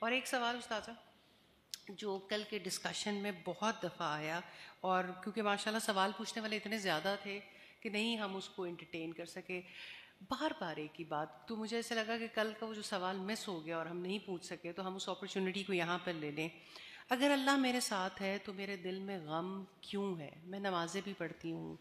اور ایک سوال استاذہ جو کل کے ڈسکشن میں بہت دفعہ آیا، اور کیونکہ ماشاءاللہ سوال پوچھنے والے اتنے زیادہ تھے کہ نہیں ہم اس کو انٹرٹین کر سکے، بار بار ایک ہی بات، تو مجھے ایسا لگا کہ کل کا وہ جو سوال مس ہو گیا اور ہم نہیں پوچھ سکے تو ہم اس اپرچونٹی کو یہاں پر لے لیں. اگر اللہ میرے ساتھ ہے تو میرے دل میں غم کیوں ہے؟ میں نمازیں بھی پڑھتی ہوں،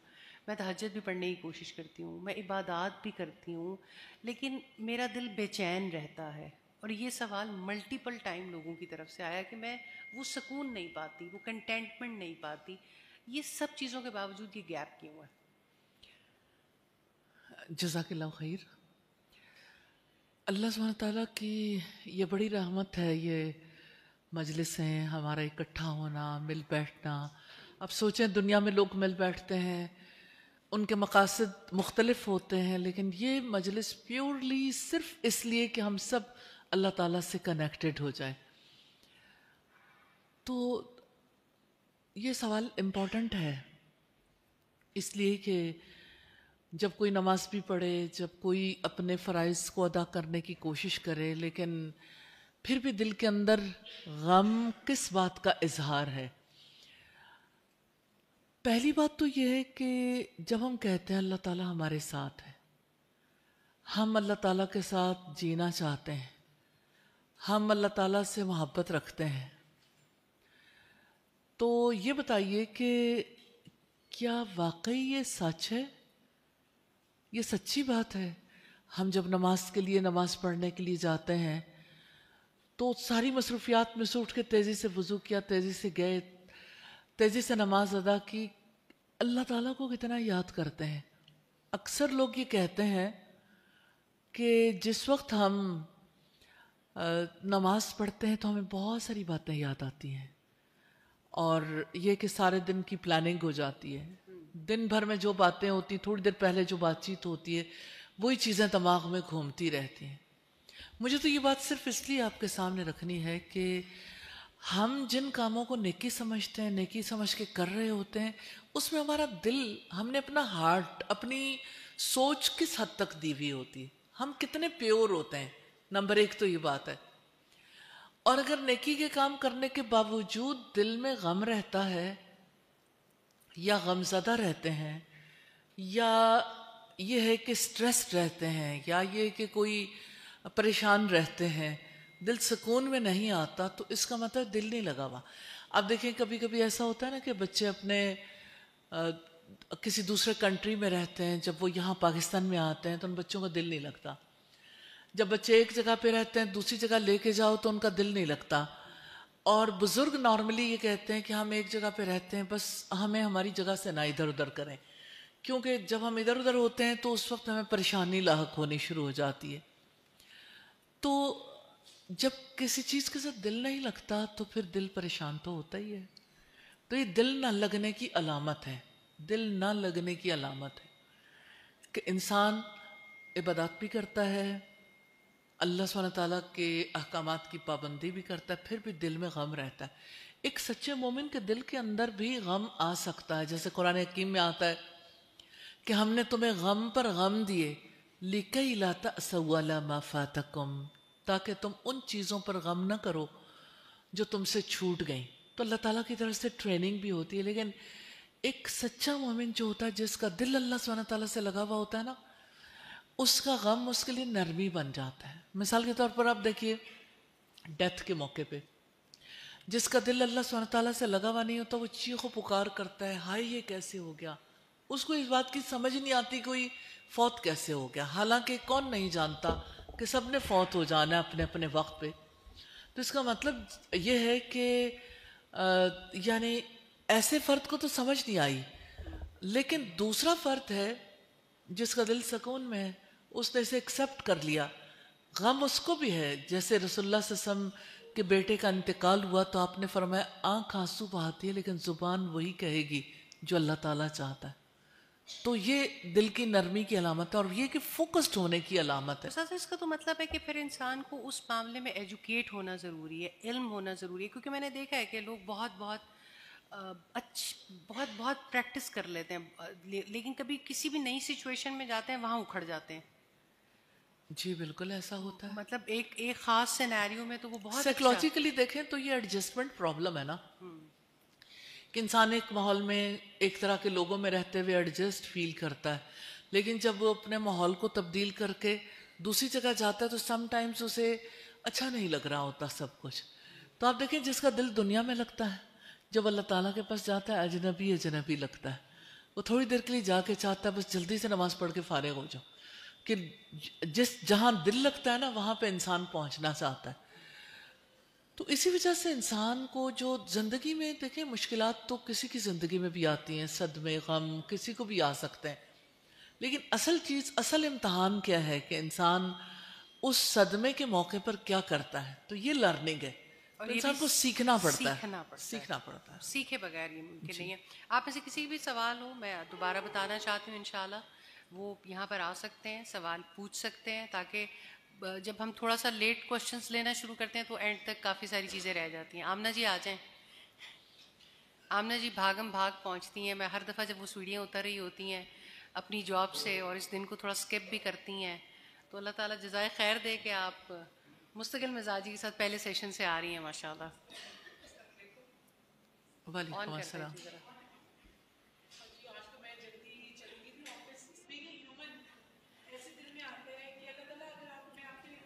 میں تہجد بھی پڑھنے کی کوشش کرتی ہوں، میں عبادات بھی کرتی ہوں، لیکن میرا دل بے چین رہتا ہے. اور یہ سوال ملٹیپل ٹائم لوگوں کی طرف سے آیا کہ میں وہ سکون نہیں پاتی، وہ کنٹینٹمنٹ نہیں پاتی. یہ سب چیزوں کے باوجود یہ گیپ کیوں ہے؟ جزاک اللہ خیر. اللہ سبحانہ تعالیٰ کی یہ بڑی رحمت ہے، یہ مجلسیں، ہمارا اکٹھا ہونا، مل بیٹھنا. اب سوچیں دنیا میں لوگ مل بیٹھتے ہیں، ان کے مقاصد مختلف ہوتے ہیں، لیکن یہ مجلس پیورلی صرف اس لیے کہ ہم سب اللہ تعالیٰ سے کنیکٹڈ ہو جائیں. تو یہ سوال امپورٹنٹ ہے اس لیے کہ جب کوئی نماز بھی پڑھے، جب کوئی اپنے فرائض کو ادا کرنے کی کوشش کرے، لیکن پھر بھی دل کے اندر غم کس بات کا اظہار ہے. پہلی بات تو یہ ہے کہ جب ہم کہتے ہیں اللہ تعالیٰ ہمارے ساتھ ہے، ہم اللہ تعالیٰ کے ساتھ جینا چاہتے ہیں، ہم اللہ تعالیٰ سے محبت رکھتے ہیں، تو یہ بتائیے کہ کیا واقعی یہ سچ ہے؟ یہ سچی بات ہے. ہم جب نماز کے لیے، نماز پڑھنے کے لیے جاتے ہیں تو ساری مصروفیات میں سے اٹھ کے تیزی سے وضو کیا، تیزی سے گئے، تیزی سے نماز ادا کی، اللہ تعالیٰ کو کتنا یاد کرتے ہیں. اکثر لوگ یہ کہتے ہیں کہ جس وقت ہم نماز پڑھتے ہیں تو ہمیں بہت ساری باتیں یاد آتی ہیں، اور یہ کہ سارے دن کی پلاننگ ہو جاتی ہے. دن بھر میں جو باتیں ہوتی، تھوڑی دیر پہلے جو بات چیت ہوتی ہے، وہی چیزیں دماغ میں گھومتی رہتی ہیں. مجھے تو یہ بات صرف اس لیے آپ کے سامنے رکھنی ہے کہ ہم جن کاموں کو نیکی سمجھتے ہیں، نیکی سمجھ کے کر رہے ہوتے ہیں، اس میں ہمارا دل، ہم نے اپنا ہارٹ، اپنی سوچ کس حد تک دی ہوئی ہوتی ہے، ہم کتنے پیور ہوتے ہیں. نمبر ایک تو یہ بات ہے. اور اگر نیکی کے کام کرنے کے باوجود دل میں غم رہتا ہے، یا غم زدہ رہتے ہیں، یا یہ ہے کہ سٹریسڈ رہتے ہیں، یا یہ کہ کوئی پریشان رہتے ہیں، دل سکون میں نہیں آتا، تو اس کا مطلب دل نہیں لگا ہوا. اب دیکھیں کبھی کبھی ایسا ہوتا ہے نا کہ بچے اپنے کسی دوسرے کنٹری میں رہتے ہیں، جب وہ یہاں پاکستان میں آتے ہیں تو ان بچوں کا دل نہیں لگتا. جب بچے ایک جگہ پہ رہتے ہیں، دوسری جگہ لے کے جاؤ تو ان کا دل نہیں لگتا. اور بزرگ نارملی یہ کہتے ہیں کہ ہم ایک جگہ پہ رہتے ہیں، بس ہمیں ہماری جگہ سے نہ ادھر ادھر کریں، کیونکہ جب ہم ادھر ادھر ہوتے ہیں تو اس وقت ہمیں پریشانی لاحق ہونی شروع ہو جاتی ہے. تو جب کسی چیز کے ساتھ دل نہیں لگتا تو پھر دل پریشان تو ہوتا ہی ہے. تو یہ دل نہ لگنے کی علامت ہے، دل نہ لگنے کی علامت ہے کہ انسان عبادات بھی کرتا ہے، اللہ سبحانہ تعالیٰ کے احکامات کی پابندی بھی کرتا ہے، پھر بھی دل میں غم رہتا ہے. ایک سچے مومن کے دل کے اندر بھی غم آ سکتا ہے، جیسے قرآن حکیم میں آتا ہے کہ ہم نے تمہیں غم پر غم دیے، لِكَيْ لَا تَأْسَوْا عَلَىٰ مَا فَاتَكُمْ، تاکہ تم ان چیزوں پر غم نہ کرو جو تم سے چھوٹ گئیں. تو اللہ تعالیٰ کی طرف سے ٹریننگ بھی ہوتی ہے. لیکن ایک سچا مومن جو ہوتا ہے، جس کا دل اللہ سبحانہ تعالیٰ سے لگا ہوا ہوتا ہے نا، اس کا غم اس کے لیے نرمی بن جاتا ہے. مثال کے طور پر آپ دیکھیے ڈیتھ کے موقع پہ جس کا دل اللہ سبحانہ تعالیٰ سے لگا ہوا نہیں ہوتا، وہ چیخ و پکار کرتا ہے، ہائے یہ کیسے ہو گیا. اس کو اس بات کی سمجھ نہیں آتی کوئی فوت کیسے ہو گیا، حالانکہ کون نہیں جانتا کہ سب نے فوت ہو جانا ہے اپنے اپنے وقت پہ. تو اس کا مطلب یہ ہے کہ یعنی ایسے فرد کو تو سمجھ نہیں آئی، لیکن دوسرا فرد ہے جس کا دل سکون میں ہے، اس نے اسے ایکسیپٹ کر لیا. غم اس کو بھی ہے. جیسے رسول اللہ صلی اللہ علیہ وسلم کے بیٹے کا انتقال ہوا تو آپ نے فرمایا آنکھ آنسو بہاتی ہے لیکن زبان وہی کہے گی جو اللہ تعالیٰ چاہتا ہے. تو یہ دل کی نرمی کی علامت ہے، اور یہ کہ فوکسڈ ہونے کی علامت ہے. استاذ اس کا تو مطلب ہے کہ پھر انسان کو اس معاملے میں ایجوکیٹ ہونا ضروری ہے، علم ہونا ضروری ہے. کیونکہ میں نے دیکھا ہے کہ لوگ بہت بہت پریکٹس کر لیتے ہیں، لیکن کبھی کسی بھی نئی سچویشن میں جاتے ہیں وہاں اکھڑ جاتے ہیں. جی بالکل ایسا ہوتا ہے. مطلب ایک خاص سینیریو میں تو وہ بہت سائیکولوجیکلی دیکھیں تو یہ ایڈجسٹمنٹ پرابلم ہے نا, کہ انسان ایک ماحول میں ایک طرح کے لوگوں میں رہتے ہوئے ایڈجسٹ فیل کرتا ہے, لیکن جب وہ اپنے ماحول کو تبدیل کر کے دوسری جگہ جاتا ہے تو سم ٹائمز اسے اچھا نہیں لگ رہا ہوتا سب کچھ. تو آپ دیکھیں جس کا دل دنیا میں لگتا ہے جب اللہ تعالیٰ کے پاس جاتا ہے اجنبی اجنبی لگتا ہے. وہ تھوڑی دیر کے لیے جا کے چاہتا ہے بس جلدی سے نماز پڑھ کے فارغ ہو جاؤ, کہ جہاں دل لگتا ہے نا وہاں پہ انسان پہنچنا چاہتا ہے. تو اسی وجہ سے انسان کو جو زندگی میں دیکھیں مشکلات تو کسی کی زندگی میں بھی آتی ہیں, صدمے غم کسی کو بھی آ سکتے ہیں, لیکن اصل چیز اصل امتحان کیا ہے کہ انسان اس صدمے کے موقع پر کیا کرتا ہے. تو یہ لرننگ ہے, تو انسان کو سیکھنا پڑتا ہے. سیکھے بغیر یہ ممکن نہیں ہے. آپ میں سے کسی بھی سوال ہو میں دوبارہ بتانا چاہتی ہوں, انشاءاللہ وہ یہاں پر آ سکتے ہیں, سوال پوچھ سکتے ہیں, تاکہ جب ہم تھوڑا سا لیٹ کوشچنس لینا شروع کرتے ہیں تو اینڈ تک کافی ساری چیزیں رہ جاتی ہیں. آمنہ جی آ جائیں. آمنہ جی بھاگم بھاگ پہنچتی ہیں. میں ہر دفعہ جب وہ سیڑھیاں اتر رہی ہوتی ہیں اپنی جاب سے اور اس دن کو تھوڑا سکپ بھی کرتی ہیں, تو اللہ تعالیٰ جزائے خیر دے کہ آپ مستقل مزاجی کے ساتھ پہلے سیشن سے آ رہی ہیں ماشاءاللہ. وعلیکم السلام.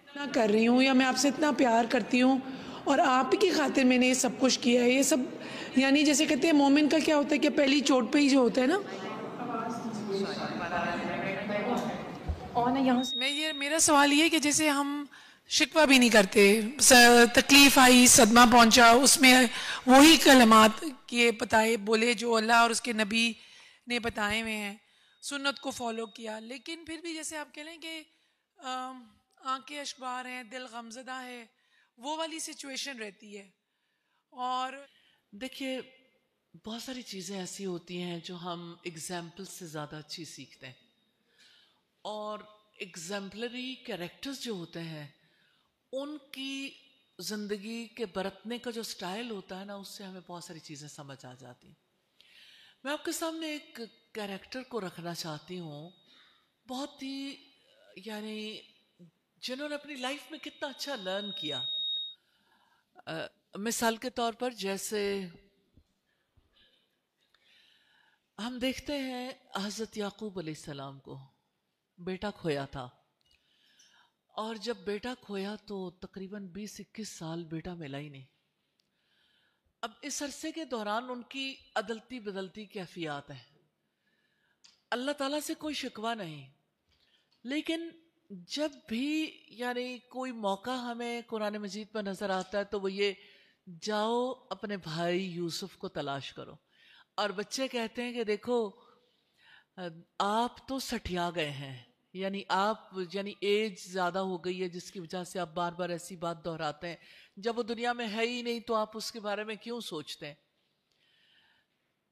اتنا کر رہی ہوں یا میں آپ سے اتنا پیار کرتی ہوں اور آپ کی خاطر میں نے یہ سب کچھ کیا ہے, یہ سب یعنی جیسے کہتے ہیں مومن کا کیا ہوتا ہے کہ پہلی چوٹ پہ ہی جو ہوتا ہے نا, میرا سوال یہ ہے کہ جیسے ہم شکوہ بھی نہیں کرتے, تکلیف آئی صدمہ پہنچا اس میں وہی کلمات کہ بتائے بولے جو اللہ اور اس کے نبی نے بتائے ہوئے ہیں, سنت کو فالو کیا, لیکن پھر بھی جیسے آپ کہہ لیں کہ آنکھیں اشبار ہیں, دل غمزدہ ہے, وہ والی سچویشن رہتی ہے. اور دیکھیے بہت ساری چیزیں ایسی ہوتی ہیں جو ہم ایگزامپل سے زیادہ اچھی سیکھتے ہیں, اور ایگزامپلری کیریکٹرز جو ہوتے ہیں ان کی زندگی کے برتنے کا جو سٹائل ہوتا ہے نا اس سے ہمیں بہت ساری چیزیں سمجھ آ جاتی ہیں. میں آپ کے سامنے ایک کیریکٹر کو رکھنا چاہتی ہوں, بہت ہی یعنی جنہوں نے اپنی لائف میں کتنا اچھا لرن کیا. مثال کے طور پر جیسے ہم دیکھتے ہیں حضرت یعقوب علیہ السلام کو, بیٹا کھویا تھا, اور جب بیٹا کھویا تو تقریباً 20-21 سال بیٹا ملا ہی نہیں. اب اس عرصے کے دوران ان کی عدلتی بدلتی کیفیات ہیں, اللہ تعالیٰ سے کوئی شکوہ نہیں, لیکن جب بھی یعنی کوئی موقع ہمیں قرآن مجید پر نظر آتا ہے تو وہ یہ, جاؤ اپنے بھائی یوسف کو تلاش کرو. اور بچے کہتے ہیں کہ دیکھو آپ تو سٹھیا گئے ہیں, یعنی آپ یعنی ایج زیادہ ہو گئی ہے جس کی وجہ سے آپ بار بار ایسی بات دہراتے ہیں, جب وہ دنیا میں ہے ہی نہیں تو آپ اس کے بارے میں کیوں سوچتے ہیں.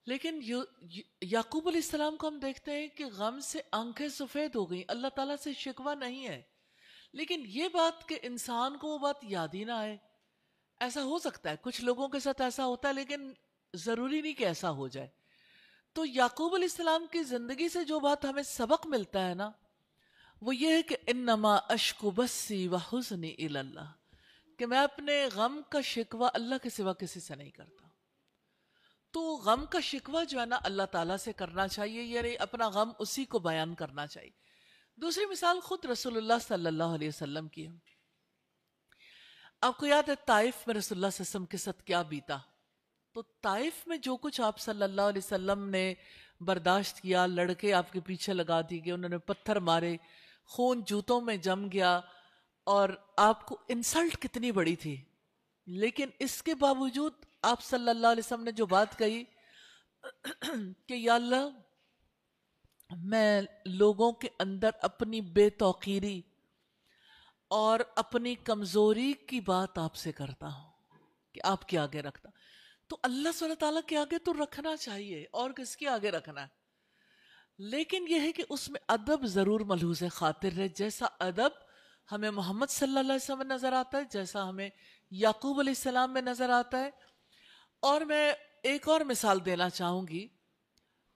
لیکن یعقوب علیہ السلام کو ہم دیکھتے ہیں کہ غم سے آنکھیں سفید ہو گئیں, اللہ تعالیٰ سے شکوہ نہیں ہے, لیکن یہ بات کہ انسان کو وہ بات یاد ہی نہ آئے. ایسا ہو سکتا ہے کچھ لوگوں کے ساتھ ایسا ہوتا ہے, لیکن ضروری نہیں کہ ایسا ہو جائے. تو یعقوب علیہ السلام کی زندگی سے جو بات ہمیں سبق ملتا ہے نا وہ یہ ہے کہ انما اشکو بسی وحزنی الی اللہ, کہ میں اپنے غم کا شکوہ اللہ کے سوا کسی سے نہیں کرتا. تو غم کا شکوہ جو ہے نا اللہ تعالیٰ سے کرنا چاہیے, یعنی اپنا غم اسی کو بیان کرنا چاہیے. دوسری مثال خود رسول اللہ صلی اللہ علیہ وسلم کی ہے. آپ کو یاد ہے طائف میں رسول اللہ صلی اللہ علیہ وسلم کے ساتھ کیا بیتا. تو طائف میں جو کچھ آپ صلی اللہ علیہ وسلم نے برداشت کیا, لڑکے آپ کے پیچھے لگا دی گئے, انہوں نے پتھر مارے, خون جوتوں میں جم گیا, اور آپ کو انسلٹ کتنی بڑی تھی, لیکن اس کے باوجود آپ صلی اللہ علیہ وسلم نے جو بات کہی کہ یا اللہ میں لوگوں کے اندر اپنی بے توقیری اور اپنی کمزوری کی بات آپ سے کرتا ہوں کہ آپ کے آگے رکھتا. تو اللہ سبحانہ تعالیٰ کے آگے تو رکھنا چاہیے, اور کس کے آگے رکھنا ہے, لیکن یہ ہے کہ اس میں ادب ضرور ملحوظ خاطر ہے, جیسا ادب ہمیں محمد صلی اللہ علیہ وسلم میں نظر آتا ہے, جیسا ہمیں یعقوب علیہ السلام میں نظر آتا ہے. اور میں ایک اور مثال دینا چاہوں گی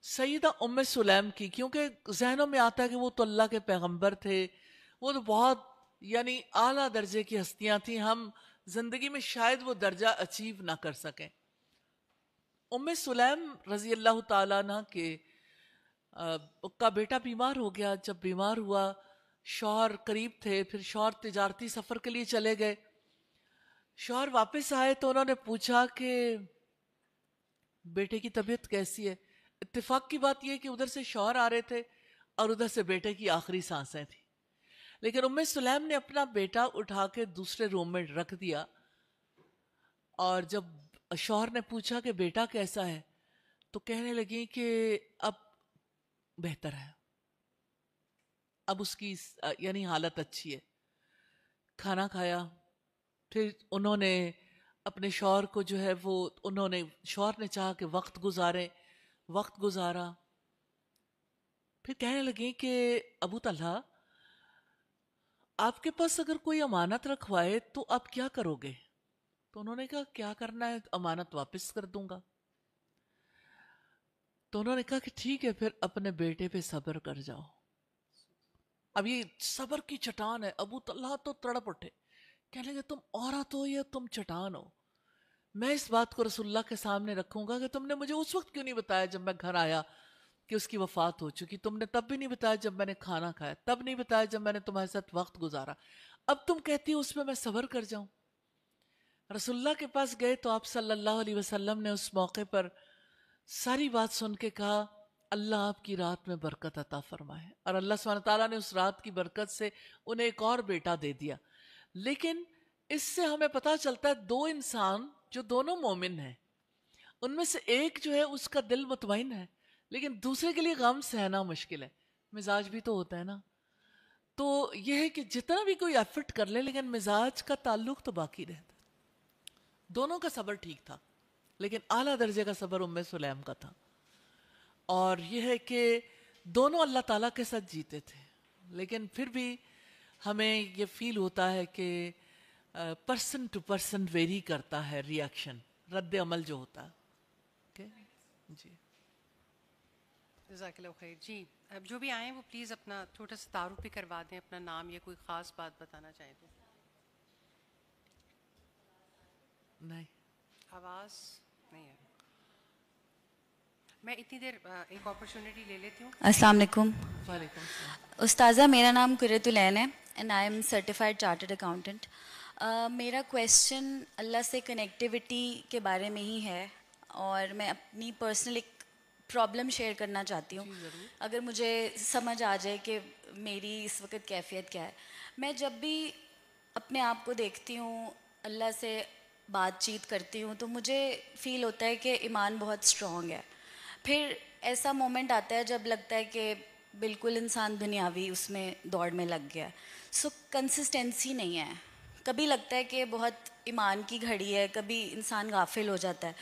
سیدہ ام سلیم کی, کیونکہ ذہنوں میں آتا ہے کہ وہ تو اللہ کے پیغمبر تھے, وہ تو بہت یعنی اعلیٰ درجے کی ہستیاں تھیں، ہم زندگی میں شاید وہ درجہ اچیو نہ کر سکیں. ام سلیم رضی اللہ تعالیٰ عنہ کے کا بیٹا بیمار ہو گیا. جب بیمار ہوا شوہر قریب تھے، پھر شوہر تجارتی سفر کے لیے چلے گئے. شوہر واپس آئے تو انہوں نے پوچھا کہ بیٹے کی طبیعت کیسی ہے. اتفاق کی بات یہ کہ ادھر سے شوہر آ رہے تھے اور ادھر سے بیٹے کی آخری سانسیں تھیں. لیکن ام سلیم نے اپنا بیٹا اٹھا کے دوسرے روم میں رکھ دیا، اور جب شوہر نے پوچھا کہ بیٹا کیسا ہے تو کہنے لگی کہ اب بہتر ہے، اب اس کی یعنی حالت اچھی ہے. کھانا کھایا، پھر انہوں نے اپنے شوہر کو جو ہے وہ شوہر نے چاہا کہ وقت گزارا. پھر کہنے لگی کہ ابو طلحہ آپ کے پاس اگر کوئی امانت رکھوائے تو آپ کیا کرو گے؟ تو انہوں نے کہا کیا کرنا ہے، امانت واپس کر دوں گا. تو انہوں نے کہا کہ ٹھیک ہے پھر اپنے بیٹے پہ صبر کر جاؤ. اب یہ صبر کی چٹان ہے. ابو طلحہ تو تڑپ اٹھے، کہنے لگے تم عورت ہو یا تم چٹان ہو؟ میں اس بات کو رسول اللہ کے سامنے رکھوں گا کہ تم نے مجھے اس وقت کیوں نہیں بتایا جب میں گھر آیا کہ اس کی وفات ہو چکی؟ تم نے تب بھی نہیں بتایا جب میں نے کھانا کھایا، تب نہیں بتایا جب میں نے تمہارے ساتھ وقت گزارا. اب تم کہتی ہو اس پہ میں صبر کر جاؤں. رسول اللہ کے پاس گئے تو آپ صلی اللہ علیہ وسلم نے اس موقع پر ساری بات سن کے کہا اللہ آپ کی رات میں برکت عطا فرمائے. اور اللہ سبحانہ تعالیٰ نے اس رات کی برکت سے انہیں ایک اور بیٹا دے دیا. لیکن اس سے ہمیں پتہ چلتا ہے دو انسان جو دونوں مومن ہیں، ان میں سے ایک جو ہے اس کا دل مطمئن ہے لیکن دوسرے کے لیے غم سہنا مشکل ہے. مزاج بھی تو ہوتا ہے نا. تو یہ ہے کہ جتنا بھی کوئی ایفرٹ کر لے لیکن مزاج کا تعلق تو باقی رہتا. دونوں کا صبر ٹھیک تھا لیکن اعلیٰ درجے کا صبر ام سلیم کا تھا. اور یہ ہے کہ دونوں اللہ تعالیٰ کے ساتھ جیتے تھے. لیکن پھر بھی ہمیں یہ فیل ہوتا ہے کہ پرسن ٹو پرسن ویری کرتا ہے ریاکشن، رد عمل جو ہوتا ہے. جی جزاک اللہ خیر. جی اب جو بھی آئیں وہ پلیز اپنا چھوٹا سا تعارف بھی کروا دیں، اپنا نام یا کوئی خاص بات بتانا چاہیں تو. نہیں آواز نہیں ہے. میں اتنی دیر ایک اپرچونٹی لے لیتی ہوں. السلام علیکم. وعلیکم السلام. استاذہ میرا نام قرۃ العین ہے and I am certified chartered accountant. میرا کویشچن اللہ سے کنیکٹیوٹی کے بارے میں ہی ہے اور میں اپنی پرسنل ایک پرابلم شیئر کرنا چاہتی ہوں اگر مجھے سمجھ آ جائے کہ میری اس وقت کیفیت کیا ہے. میں جب بھی اپنے آپ کو دیکھتی ہوں، اللہ سے بات چیت کرتی ہوں تو مجھے فیل ہوتا ہے کہ ایمان بہت اسٹرانگ ہے. پھر ایسا مومنٹ آتا ہے جب لگتا ہے کہ بالکل انسان دنیاوی اس میں دوڑ میں لگ گیا. سو کنسسٹنسی نہیں ہے. کبھی لگتا ہے کہ بہت ایمان کی گھڑی ہے، کبھی انسان غافل ہو جاتا ہے.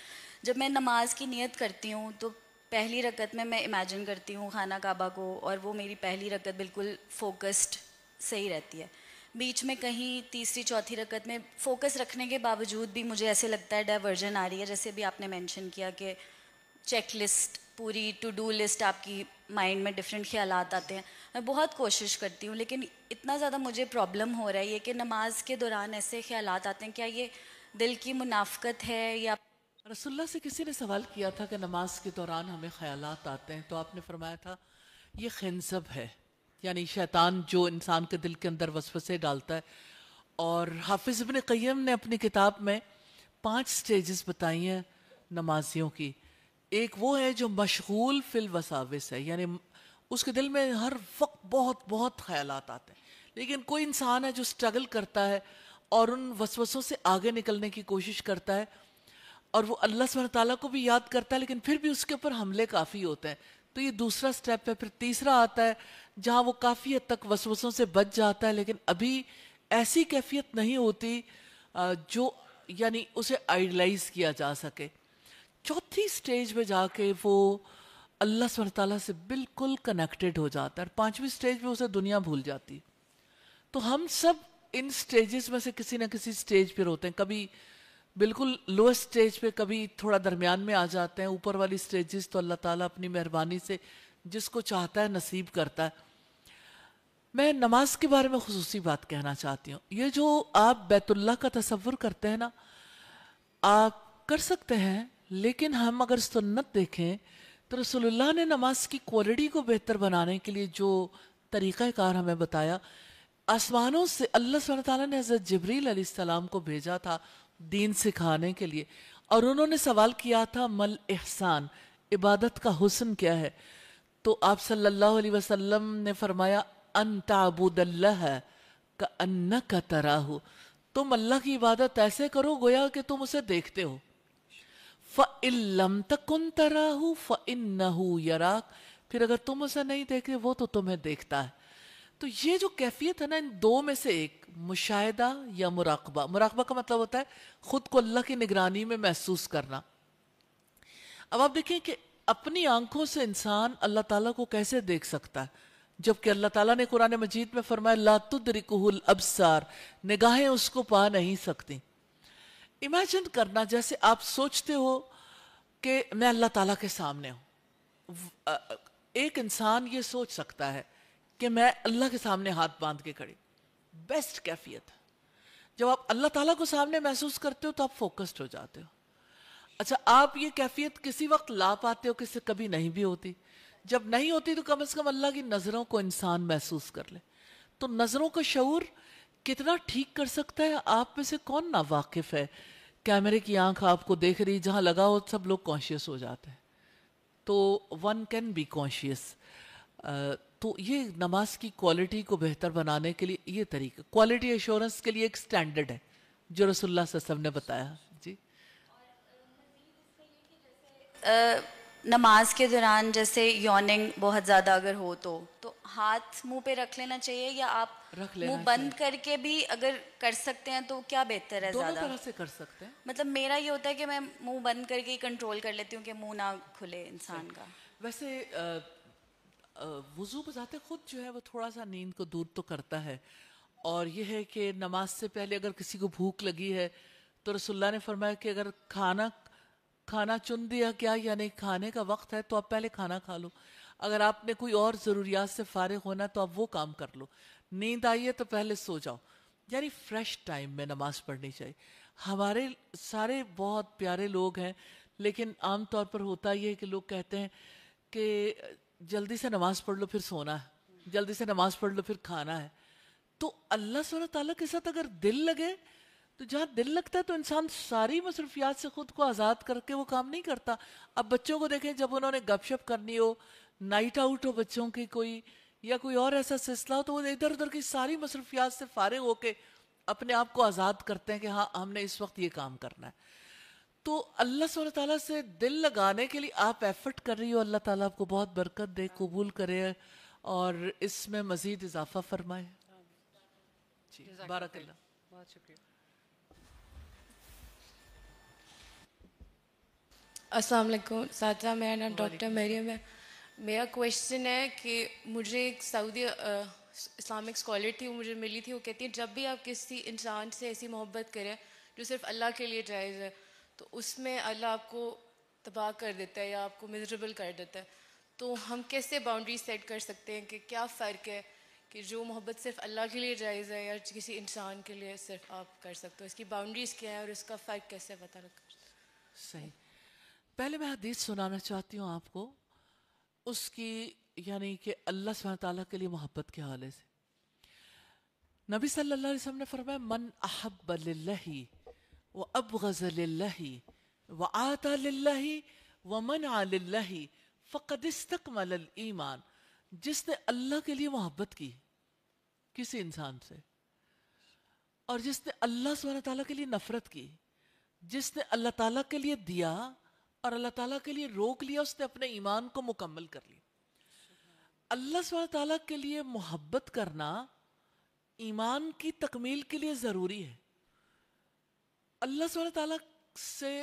جب میں نماز کی نیت کرتی ہوں تو پہلی رکعت میں امیجن کرتی ہوں خانہ کعبہ کو، اور وہ میری پہلی رکعت بالکل فوکسڈ صحیح رہتی ہے. بیچ میں کہیں تیسری چوتھی رکعت میں فوکس رکھنے کے باوجود بھی مجھے ایسے لگتا ہے ڈائیورژن آ رہی ہے. جیسے بھی آپ نے مینشن کیا کہ چیک لسٹ، پوری ٹو ڈو لسٹ آپ کی مائنڈ میں ڈفرینٹ خیالات آتے ہیں. میں بہت کوشش کرتی ہوں لیکن اتنا زیادہ مجھے پرابلم ہو رہا ہے یہ کہ نماز کے دوران ایسے خیالات آتے ہیں. کیا یہ دل کی منافقت ہے یا؟ رسول اللہ سے کسی نے سوال کیا تھا کہ نماز کے دوران ہمیں خیالات آتے ہیں تو آپ نے فرمایا تھا یہ خنزب ہے، یعنی شیطان جو انسان کے دل کے اندر وسوسے ڈالتا ہے. اور حافظ ابن قیم نے اپنی کتاب میں 5 سٹیجز بتائی ہیں نمازیوں کی. ایک وہ ہے جو مشغول فی الوساوس ہے، یعنی اس کے دل میں ہر وقت بہت بہت خیالات آتے ہیں. لیکن کوئی انسان ہے جو سٹرگل کرتا ہے اور ان وسوسوں سے آگے نکلنے کی کوشش کرتا ہے اور وہ اللہ سبحانہ تعالیٰ کو بھی یاد کرتا ہے لیکن پھر بھی اس کے اوپر حملے کافی ہوتے ہیں. تو یہ دوسرا سٹیپ ہے. پھر تیسرا آتا ہے جہاں وہ کافی حد تک وسوسوں سے بچ جاتا ہے لیکن ابھی ایسی کیفیت نہیں ہوتی جو یعنی اسے آئیڈلائز کیا جا سکے. چوتھی سٹیج میں جا کے وہ اللہ سبحانہ تعالیٰ سے بالکل کنیکٹڈ ہو جاتا ہے. اور 5ویں سٹیج میں اسے دنیا بھول جاتی. تو ہم سب ان سٹیجز میں سے کسی نہ کسی سٹیج پر ہوتے ہیں. کبھی بالکل لوئسٹ سٹیج پہ، کبھی تھوڑا درمیان میں آ جاتے ہیں. اوپر والی سٹیجز تو اللہ تعالیٰ اپنی مہربانی سے جس کو چاہتا ہے نصیب کرتا ہے. میں نماز کے بارے میں خصوصی بات کہنا چاہتی ہوں. یہ جو آپ بیت اللہ کا تصور کرتے ہیں نا, آپ کر سکتے ہیں, لیکن ہم اگر سنت دیکھیں تو رسول اللہ نے نماز کی کوالٹی کو بہتر بنانے کے لیے جو طریقہ کار ہمیں بتایا, آسمانوں سے اللہ سبحانہ تعالیٰ نے حضرت جبریل علیہ السلام کو بھیجا تھا دین سکھانے کے لیے, اور انہوں نے سوال کیا تھا مل احسان, عبادت کا حسن کیا ہے؟ تو آپ صلی اللہ علیہ وسلم نے فرمایا ان تعبد اللہ کأنک تراہ, تم اللہ کی عبادت ایسے کرو گویا کہ تم اسے دیکھتے ہو. فَإِن لَمْ تَكُنْ تَرَاهُ فَإِنَّهُ يَرَاكَ, پھر اگر تم اسے نہیں دیکھتے وہ تو تمہیں دیکھتا ہے. تو یہ جو کیفیت ہے نا, ان دو میں سے ایک, مشاہدہ یا مراقبہ. مراقبہ کا مطلب ہوتا ہے خود کو اللہ کی نگرانی میں محسوس کرنا. اب آپ دیکھیں کہ اپنی آنکھوں سے انسان اللہ تعالیٰ کو کیسے دیکھ سکتا ہے, جبکہ اللہ تعالیٰ نے قرآن مجید میں فرمایا لا تدرکہ الابصار, نگاہیں اس کو پا نہیں سکتی. امیجن کرنا جیسے آپ سوچتے ہو کہ میں اللہ تعالیٰ کے سامنے ہوں. ایک انسان یہ سوچ سکتا ہے کہ میں اللہ کے سامنے ہاتھ باندھ کے کھڑی, بیسٹ کیفیت. جب آپ اللہ تعالیٰ کو سامنے محسوس کرتے ہو تو آپ فوکسڈ ہو جاتے ہو. اچھا, آپ یہ کیفیت کسی وقت لا پاتے ہو, کسی کبھی نہیں بھی ہوتی. جب نہیں ہوتی تو کم از کم اللہ کی نظروں کو انسان محسوس کر لے. تو نظروں کا شعور کتنا ٹھیک کر سکتا ہے, آپ میں سے کون نا واقف ہے؟ کیمرے کی آنکھ آپ کو دیکھ رہی, جہاں لگا ہو سب لوگ کانشیس ہو جاتے ہیں. تو ون کین بی کانشیس. تو یہ نماز کی کوالٹی کو بہتر بنانے کے لیے یہ طریقہ, کوالٹی ایشورنس کے لیے ایک سٹینڈرڈ ہے جو رسول اللہ صلی اللہ علیہ وسلم نے بتایا. جی, نماز کے دوران جیسے یوننگ بہت زیادہ اگر ہو تو ہاتھ منہ پہ رکھ لینا چاہیے, یا آپ منہ بند کر کے بھی اگر کر سکتے ہیں تو کیا بہتر ہے؟ دونوں زیادہ طرح سے کر سکتے ہیں. مطلب میرا یہ ہوتا ہے کہ میں منہ بند کر کے کنٹرول کر لیتی ہوں کہ منہ نہ کھلے انسان کا. ویسے وضو بذات خود جو ہے وہ تھوڑا سا نیند کو دور تو کرتا ہے, اور یہ ہے کہ نماز سے پہلے اگر کسی کو بھوک لگی ہے تو رسول اللہ نے فرمایا کہ اگر کھانا چن دیا کیا, یعنی کھانے کا وقت ہے تو آپ پہلے کھانا کھا لو. اگر آپ نے کوئی اور ضروریات سے فارغ ہونا تو آپ وہ کام کر لو. نیند آئی ہے تو پہلے سو جاؤ. یعنی فریش ٹائم میں نماز پڑھنی چاہیے. ہمارے سارے بہت پیارے لوگ ہیں, لیکن عام طور پر ہوتا یہ ہے کہ لوگ کہتے ہیں کہ جلدی سے نماز پڑھ لو پھر سونا ہے, جلدی سے نماز پڑھ لو پھر کھانا ہے. تو اللہ سبحانہ تعالیٰ کے ساتھ اگر دل لگے تو جہاں دل لگتا ہے تو انسان ساری مصروفیات سے خود کو آزاد کر کے وہ کام نہیں کرتا. اب بچوں کو دیکھیں, جب انہوں نے گپ شپ کرنی ہو, نائٹ آؤٹ ہو بچوں کی کوئی, یا کوئی اور ایسا سلسلہ ہو, تو وہ ادھر ادھر کی ساری مصروفیات سے فارغ ہو کے اپنے آپ کو آزاد کرتے ہیں کہ ہاں ہم نے اس وقت یہ کام کرنا ہے. تو اللہ سبحانہ تعالیٰ سے دل لگانے کے لیے آپ ایفرٹ کر رہی ہو, اللہ تعالیٰ آپ کو بہت برکت دے, قبول کرے اور اس میں مزید اضافہ فرمائے. جی, بارک اللہ. بہت شکریہ. السلام علیکم اساتذہ, میرا نام ڈاکٹر مریم ہے. میرا کویشچن ہے کہ مجھے ایک سعودی اسلامک اسکالر تھی, وہ مجھے ملی تھی. وہ کہتی ہیں جب بھی آپ کسی انسان سے ایسی محبت کریں جو صرف اللہ کے لیے جائز ہے, تو اس میں اللہ آپ کو تباہ کر دیتا ہے یا آپ کو مزریبل کر دیتا ہے. تو ہم کیسے باؤنڈری سیٹ کر سکتے ہیں کہ کیا فرق ہے کہ جو محبت صرف اللہ کے لیے جائز ہے یا کسی انسان کے لیے صرف آپ کر سکتے ہو, اس کی باؤنڈریز کیا ہیں اور اس کا فرق کیسے پتہ لگا؟ صحیح. پہلے میں حدیث سنانا چاہتی ہوں آپ کو, اس کی یعنی کہ اللہ سبحانہ تعالیٰ کے لیے محبت کے حوالے سے. نبی صلی اللہ علیہ وسلم نے فرمایا من احب للہ وابغض للہ وآتا للہ ومنع للہ فقد استکمل الایمان. جس نے اللہ کے لیے محبت کی کسی انسان سے, اور جس نے اللہ سبحانہ تعالیٰ کے لیے نفرت کی, جس نے اللہ تعالیٰ کے لیے دیا اور اللہ تعالیٰ کے لیے روک لیا, اس نے اپنے ایمان کو مکمل کر لیا. اللہ سبحانہ تعالیٰ کے لیے محبت کرنا ایمان کی تکمیل کے لیے ضروری ہے. اللہ سبحانہ تعالیٰ سے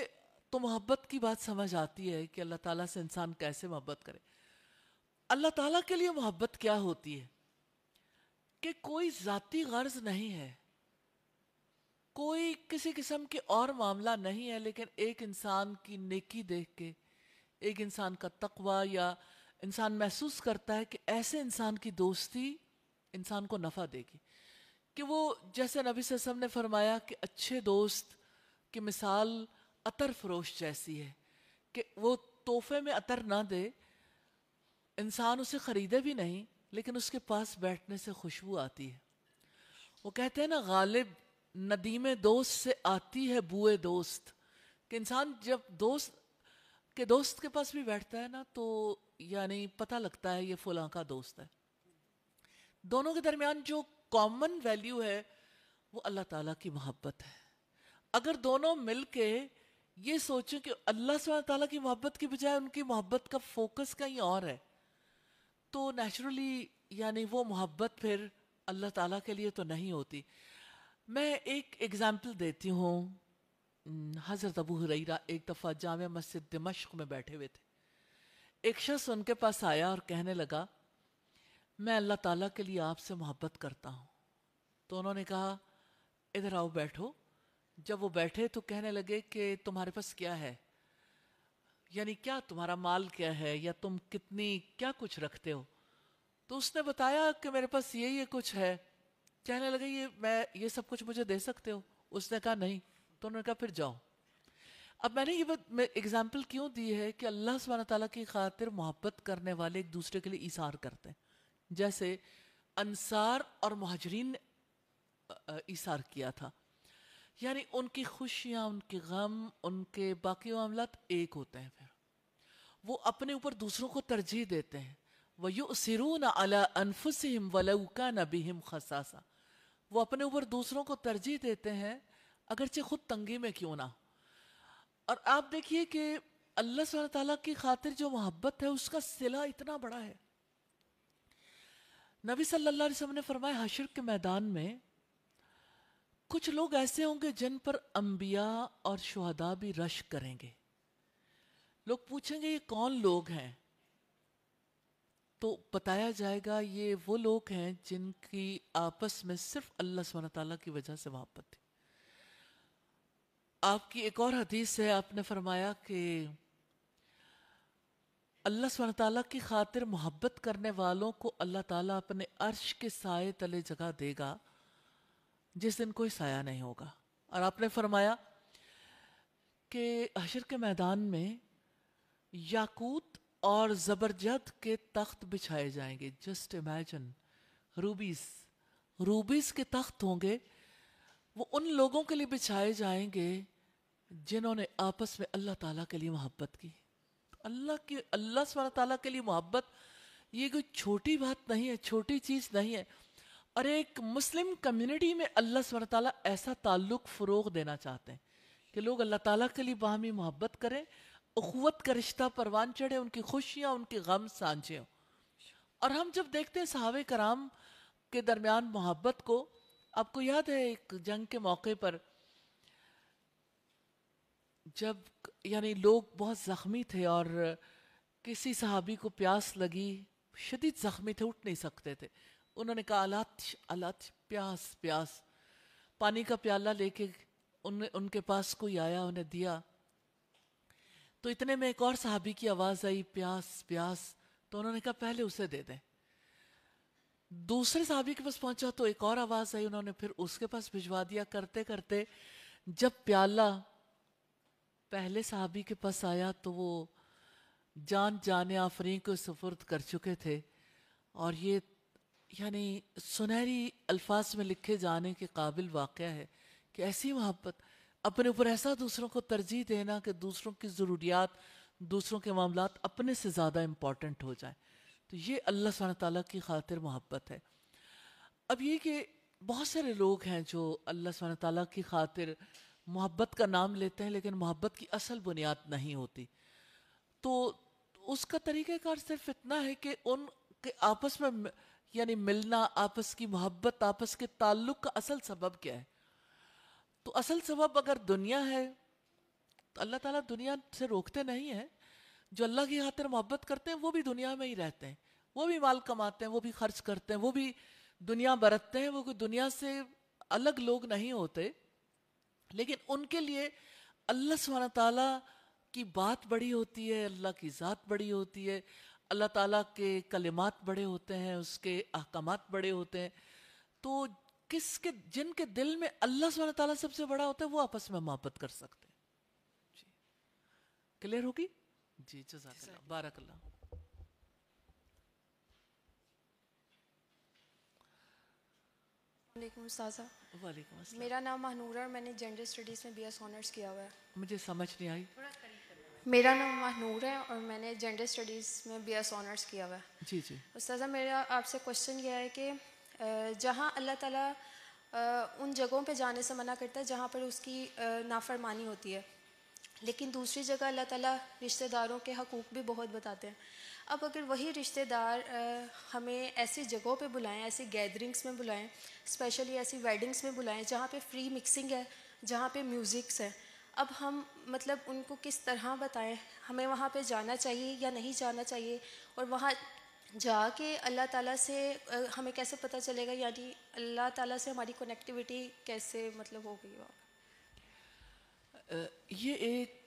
تو محبت کی بات سمجھ آتی ہے کہ اللہ تعالیٰ سے انسان کیسے محبت کرے. اللہ تعالیٰ کے لیے محبت کیا ہوتی ہے کہ کوئی ذاتی غرض نہیں ہے, کوئی کسی قسم کے اور معاملہ نہیں ہے, لیکن ایک انسان کی نیکی دیکھ کے, ایک انسان کا تقوی, یا انسان محسوس کرتا ہے کہ ایسے انسان کی دوستی انسان کو نفع دے گی. کہ وہ جیسے نبی صلی اللہ علیہ وسلم نے فرمایا کہ اچھے دوست کی مثال عطر فروش جیسی ہے کہ وہ تحفے میں عطر نہ دے, انسان اسے خریدے بھی نہیں لیکن اس کے پاس بیٹھنے سے خوشبو آتی ہے. وہ کہتے ہیں نا غالب ندیم دوست سے آتی ہے بوئے دوست, کہ انسان جب دوست کے پاس بھی بیٹھتا ہے نا تو یعنی پتہ لگتا ہے یہ فلاں کا دوست ہے. دونوں کے درمیان جو کامن ویلیو ہے وہ اللہ تعالیٰ کی محبت ہے. اگر دونوں مل کے یہ سوچیں کہ اللہ سبحانہ تعالیٰ کی محبت کی بجائے ان کی محبت کا فوکس کہیں اور ہے, تو نیچرلی یعنی وہ محبت پھر اللہ تعالیٰ کے لیے تو نہیں ہوتی. میں ایک ایگزامپل دیتی ہوں. حضرت ابو ہریرہ ایک دفعہ جامع مسجد دمشق میں بیٹھے ہوئے تھے. ایک شخص ان کے پاس آیا اور کہنے لگا میں اللہ تعالیٰ کے لیے آپ سے محبت کرتا ہوں. تو انہوں نے کہا ادھر آؤ بیٹھو. جب وہ بیٹھے تو کہنے لگے کہ تمہارے پاس کیا ہے, یعنی کیا تمہارا مال کیا ہے, یا تم کیا کچھ رکھتے ہو. تو اس نے بتایا کہ میرے پاس یہ کچھ ہے. کہنے لگے یہ سب کچھ مجھے دے سکتے ہو. اس نے کہا نہیں. تو انہوں نے کہا پھر جاؤ. اب میں نے یہ ایگزامپل کیوں دی ہے کہ اللہ سبحانہ تعالیٰ کی خاطر محبت کرنے والے ایک دوسرے کے لیے ایثار کرتے ہیں, جیسے انصار اور مہاجرین نے ایثار کیا تھا. یعنی ان کی خوشیاں, ان کے غم, ان کے باقی معاملات ایک ہوتے ہیں. پھر وہ اپنے اوپر دوسروں کو ترجیح دیتے ہیں. وَيُؤْثِرُونَ عَلَىٰ أَنفُسِهِمْ وَلَوْ كَانَ بِهِمْ خَصَاصَةٌ. وہ اپنے اوپر دوسروں کو ترجیح دیتے ہیں اگرچہ خود تنگی میں کیوں نہ. اور آپ دیکھیے کہ اللہ سبحانہ تعالیٰ کی خاطر جو محبت ہے اس کا صلہ اتنا بڑا ہے. نبی صلی اللہ علیہ وسلم نے فرمایا حشر کے میدان میں کچھ لوگ ایسے ہوں گے جن پر انبیاء اور شہداء بھی رشک کریں گے. لوگ پوچھیں گے یہ کون لوگ ہیں, تو بتایا جائے گا یہ وہ لوگ ہیں جن کی آپس میں صرف اللہ سبحانہ تعالیٰ کی وجہ سے محبت تھی. آپ کی ایک اور حدیث ہے, آپ نے فرمایا کہ اللہ سبحانہ تعالیٰ کی خاطر محبت کرنے والوں کو اللہ تعالیٰ اپنے عرش کے سائے تلے جگہ دے گا جس دن کوئی سایہ نہیں ہوگا. اور آپ نے فرمایا کہ حشر کے میدان میں یاقوت اور زبرجد کے تخت بچھائے جائیں گے. جسٹ امیجن, روبیز کے تخت ہوں گے. وہ ان لوگوں کے لیے بچھائے جائیں گے جنہوں نے آپس میں اللہ تعالیٰ کے لیے محبت کی. اللہ سبحانہ تعالیٰ کے لیے محبت یہ کوئی چھوٹی بات نہیں ہے, چھوٹی چیز نہیں ہے. اور ایک مسلم کمیونٹی میں اللہ سبحانہ تعالیٰ ایسا تعلق فروغ دینا چاہتے ہیں کہ لوگ اللہ تعالیٰ کے لیے باہمی محبت کریں, اخوت کا رشتہ پروان چڑھے, ان کی خوشیاں ان کے غم سانجھیں ہوں. اور ہم جب دیکھتے ہیں صحابہ کرام کے درمیان محبت کو, آپ کو یاد ہے ایک جنگ کے موقع پر جب یعنی لوگ بہت زخمی تھے اور کسی صحابی کو پیاس لگی, شدید زخمی تھے, اٹھ نہیں سکتے تھے. انہوں نے کہا الاتش, پیاس. پانی کا پیالہ لے کے ان کے پاس کوئی آیا, انہیں دیا. تو اتنے میں ایک اور صحابی کی آواز آئی پیاس. تو انہوں نے کہا پہلے اسے دے دیں. دوسرے صحابی کے پاس پہنچا تو ایک اور آواز آئی, انہوں نے پھر اس کے پاس بھجوا دیا. کرتے کرتے جب پیالہ پہلے صحابی کے پاس آیا تو وہ جان آفرین کو سپرد کر چکے تھے. اور یہ یعنی سنہری الفاظ میں لکھے جانے کے قابل واقعہ ہے کہ ایسی محبت, اپنے اوپر ایسا دوسروں کو ترجیح دینا کہ دوسروں کی ضروریات, دوسروں کے معاملات اپنے سے زیادہ امپورٹنٹ ہو جائیں. تو یہ اللہ سبحانہ تعالیٰ کی خاطر محبت ہے. اب یہ کہ بہت سارے لوگ ہیں جو اللہ سبحانہ تعالیٰ کی خاطر محبت کا نام لیتے ہیں لیکن محبت کی اصل بنیاد نہیں ہوتی. تو اس کا طریقہ کار صرف اتنا ہے کہ ان کے آپس میں یعنی ملنا, آپس کی محبت, آپس کے تعلق کا اصل سبب کیا ہے. تو اصل سبب اگر دنیا ہے تو اللہ تعالیٰ دنیا سے روکتے نہیں ہیں. جو اللہ کی خاطر محبت کرتے ہیں وہ بھی دنیا میں ہی رہتے ہیں, وہ بھی مال کماتے ہیں, وہ بھی خرچ کرتے ہیں, وہ بھی دنیا برتتے ہیں, وہ کوئی دنیا سے الگ لوگ نہیں ہوتے. لیکن ان کے لیے اللہ سبحانہ تعالیٰ کی بات بڑی ہوتی ہے, اللہ کی ذات بڑی ہوتی ہے, اللہ تعالیٰ کے کلمات بڑے ہوتے ہیں, اس کے احکامات بڑے ہوتے ہیں, تو جن کے دل میں اللہ سبحانہ تعالیٰ سب سے بڑا ہوتا ہے وہ آپس میں محبت کر سکتے ہیں. جی کلیئر ہوگی؟ جی جزاک اللہ, بارک اللہ. وعلیکم استاذہ. وعلیکم السلام. میرا نام مہنور ہے اور میں نے جنڈر اسٹڈیز میں بی ایس آنرس کیا ہوا ہے. مجھے سمجھ نہیں آئی. میرا نام مہنور ہے اور میں نے جنڈر اسٹڈیز میں بی ایس آنرس کیا ہوا ہے. جی جی. استاذہ میرا آپ سے کوشچن یہ ہے کہ جہاں اللہ تعالیٰ ان جگہوں پہ جانے سے منع کرتا ہے جہاں پر اس کی نافرمانی ہوتی ہے, لیکن دوسری جگہ اللہ تعالیٰ رشتہ داروں کے حقوق بھی بہت بتاتے ہیں. اب اگر وہی رشتہ دار ہمیں ایسی جگہوں پہ بلائیں, ایسی گیدرنگس میں بلائیں, اسپیشلی ایسی ویڈنگس میں بلائیں جہاں پہ فری مکسنگ ہے, جہاں پہ میوزکس ہے, اب ہم مطلب ان کو کس طرح بتائیں ہمیں وہاں پہ جانا چاہیے یا نہیں جانا چاہیے, اور وہاں جا کے اللہ تعالیٰ سے ہمیں کیسے پتہ چلے گا, یعنی اللہ تعالیٰ سے ہماری کنیکٹیوٹی کیسے مطلب ہو گئی ہو؟ یہ ایک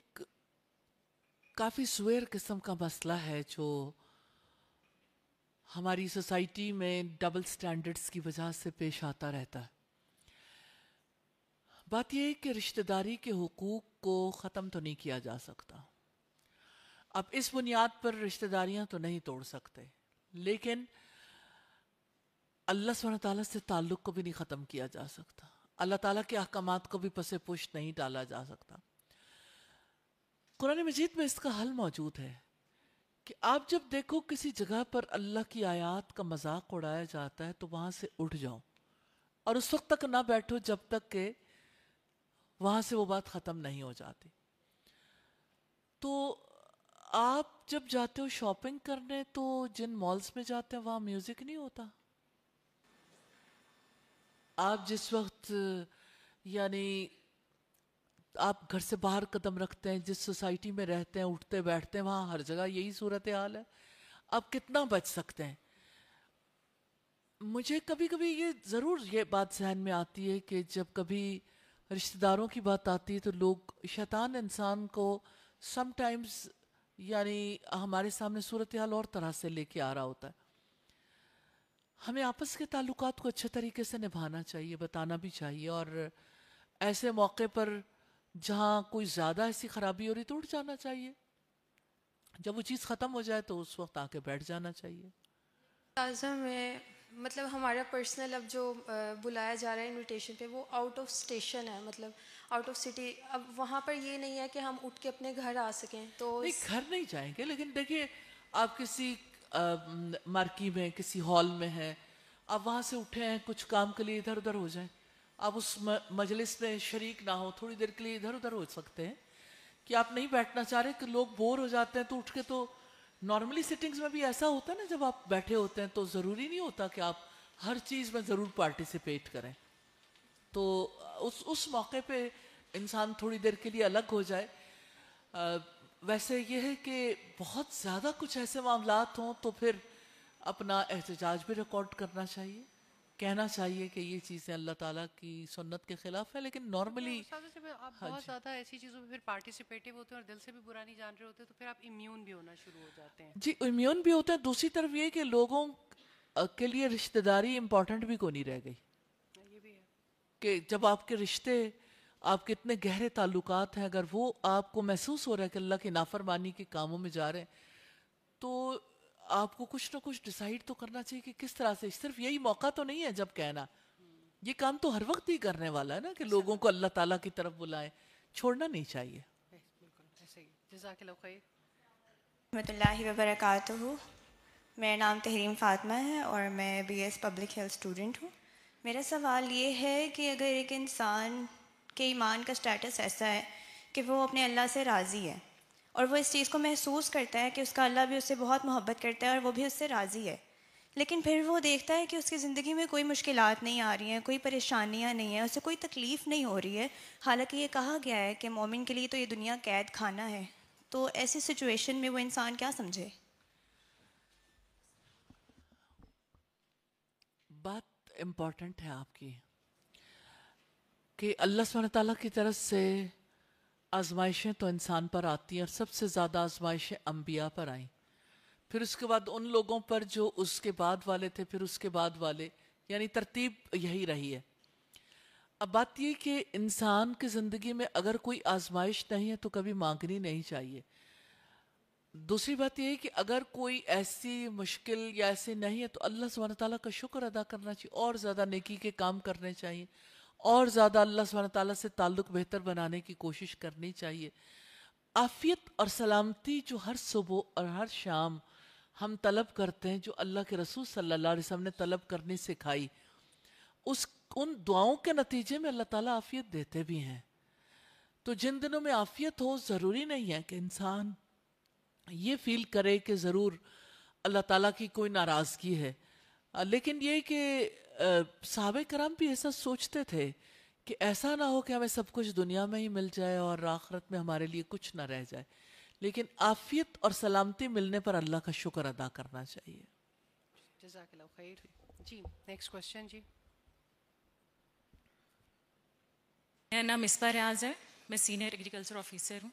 کافی سویر قسم کا مسئلہ ہے جو ہماری سوسائٹی میں ڈبل سٹینڈرڈز کی وجہ سے پیش آتا رہتا ہے. بات یہ ہے کہ رشتہ داری کے حقوق کو ختم تو نہیں کیا جا سکتا. اب اس بنیاد پر رشتہ داریاں تو نہیں توڑ سکتے, لیکن اللہ سبحانہ تعالیٰ سے تعلق کو بھی نہیں ختم کیا جا سکتا. اللہ تعالیٰ کے احکامات کو بھی پس پش نہیں ڈالا جا سکتا. قرآن مجید میں اس کا حل موجود ہے کہ آپ جب دیکھو کسی جگہ پر اللہ کی آیات کا مذاق اڑایا جاتا ہے تو وہاں سے اٹھ جاؤ, اور اس وقت تک نہ بیٹھو جب تک کہ وہاں سے وہ بات ختم نہیں ہو جاتی. تو آپ جب جاتے ہو شاپنگ کرنے تو جن مالز میں جاتے ہیں وہاں میوزک نہیں ہوتا. آپ جس وقت یعنی آپ گھر سے باہر قدم رکھتے ہیں, جس سوسائٹی میں رہتے ہیں, اٹھتے بیٹھتے ہیں, وہاں ہر جگہ یہی صورتحال ہے. آپ کتنا بچ سکتے ہیں؟ مجھے کبھی کبھی یہ ضرور یہ بات ذہن میں آتی ہے کہ جب کبھی رشتہ داروں کی بات آتی ہے تو لوگ, شیطان انسان کو سم ٹائمز یعنی ہمارے سامنے صورتحال اور طرح سے لے کے آ رہا ہوتا ہے. ہمیں آپس کے تعلقات کو اچھے طریقے سے نبھانا چاہیے, بتانا بھی چاہیے, اور ایسے موقع پر جہاں کوئی زیادہ ایسی خرابی ہو رہی تو اٹھ جانا چاہیے. جب وہ چیز ختم ہو جائے تو اس وقت آ کے بیٹھ جانا چاہیے. تازہ میں مطلب ہمارا پرسنل اب جو بلایا جا رہا ہے انویٹیشن پہ وہ آؤٹ آف اسٹیشن ہے, مطلب آؤٹ آف سٹی. اب وہاں پر یہ نہیں ہے کہ ہم اٹھ کے اپنے گھر آ سکیں. تو نہیں, گھر نہیں جائیں گے, لیکن دیکھیے آپ کسی مارکی میں, کسی ہال میں ہیں, آپ وہاں سے اٹھے ہیں کچھ کام کے لیے, ادھر ادھر ہو جائیں. آپ اس مجلس میں شریک نہ ہو, تھوڑی دیر کے لیے ادھر ادھر ہو سکتے ہیں کہ آپ نہیں بیٹھنا چاہ رہے, کہ لوگ بور ہو جاتے ہیں تو اٹھ کے. تو نارملی سٹنگز میں بھی ایسا ہوتا ہے نا, جب آپ بیٹھے ہوتے ہیں تو ضروری نہیں ہوتا کہ آپ ہر چیز میں ضرور پارٹیسپیٹ کریں. تو اس موقع پہ انسان تھوڑی دیر کے لیے الگ ہو جائے. ویسے یہ ہے کہ بہت زیادہ کچھ ایسے معاملات ہوں تو پھر اپنا احتجاج بھی ریکارڈ کرنا چاہیے, کہنا چاہیے کہ یہ چیزیں اللہ تعالیٰ کی سنت کے خلاف ہے. لیکن نارملی آپ بہت زیادہ ایسی چیزوں میں پھر پارٹیسپیٹیو ہوتے ہیں اور دل سے بھی برا نہیں جان رہے ہوتے تو پھر آپ امیون بھی ہونا شروع ہو جاتے ہیں. جی امیون بھی ہوتے ہیں. دوسری طرف یہ کہ لوگوں کے لیے رشتہ داری امپورٹنٹ بھی کوئی نہیں رہ گئی. یہ بھی ہے کہ جب آپ کے رشتے, آپ کے اتنے گہرے تعلقات ہیں, اگر وہ آپ کو محسوس ہو رہا ہے کہ اللہ کی نافرمانی کے کاموں میں جا رہے ہیں, تو آپ کو کچھ نہ کچھ ڈیسائیڈ تو کرنا چاہیے کہ کس طرح سے. صرف یہی موقع تو نہیں ہے جب کہنا, یہ کام تو ہر وقت ہی کرنے والا ہے نا, کہ لوگوں کو اللہ تعالیٰ کی طرف بلائیں, چھوڑنا نہیں چاہیے. بالکل ایسے ہی. جزاک اللہ خیر. رحمۃ اللہ وبرکاتہ. میرا نام تحریم فاطمہ ہے اور میں B S public health student ہوں. میرا سوال یہ ہے کہ اگر ایک انسان کے ایمان کا سٹیٹس ایسا ہے کہ وہ اپنے اللہ سے راضی ہے اور وہ اس چیز کو محسوس کرتا ہے کہ اس کا اللہ بھی اس سے بہت محبت کرتا ہے اور وہ بھی اس سے راضی ہے, لیکن پھر وہ دیکھتا ہے کہ اس کی زندگی میں کوئی مشکلات نہیں آ رہی ہیں, کوئی پریشانیاں نہیں ہیں, اسے کوئی تکلیف نہیں ہو رہی ہے, حالانکہ یہ کہا گیا ہے کہ مومن کے لیے تو یہ دنیا قید خانہ ہے, تو ایسی سچویشن میں وہ انسان کیا سمجھے؟ بات امپورٹنٹ ہے آپ کی کہ اللہ سبحانہ تعالیٰ کی طرف سے آزمائشیں تو انسان پر آتی ہیں, اور سب سے زیادہ آزمائشیں انبیاء پر آئیں. پھر اس کے بعد ان لوگوں پر جو اس کے بعد والے تھے، پھر اس کے بعد والے، یعنی ترتیب یہی رہی ہے. اب بات یہ کہ انسان کی زندگی میں اگر کوئی آزمائش نہیں ہے تو کبھی مانگنی نہیں چاہیے. دوسری بات یہ ہے کہ اگر کوئی ایسی مشکل یا ایسی نہیں ہے تو اللہ سبحانہ تعالیٰ کا شکر ادا کرنا چاہیے، اور زیادہ نیکی کے کام کرنے چاہیے، اور زیادہ اللہ سبحانہ تعالیٰ سے تعلق بہتر بنانے کی کوشش کرنی چاہیے. عافیت اور سلامتی جو ہر صبح اور ہر شام ہم طلب کرتے ہیں، جو اللہ کے رسول صلی اللہ علیہ وسلم نے طلب کرنی سکھائی، ان دعاؤں کے نتیجے میں اللہ تعالیٰ عافیت دیتے بھی ہیں. تو جن دنوں میں عافیت ہو، ضروری نہیں ہے کہ انسان یہ فیل کرے کہ ضرور اللہ تعالیٰ کی کوئی ناراضگی ہے. لیکن یہ کہ صحابہ کرام بھی ایسا سوچتے تھے کہ ایسا نہ ہو کہ ہمیں سب کچھ دنیا میں ہی مل جائے اور آخرت میں ہمارے لیے کچھ نہ رہ جائے، لیکن عافیت اور سلامتی ملنے پر اللہ کا شکر ادا کرنا چاہیے. جزاک اللہ خیر. جی نیکسٹ کوشچن. جی میرا نام مصباح ریاض ہے، میں سینئر ایگریکلچر آفیسر ہوں.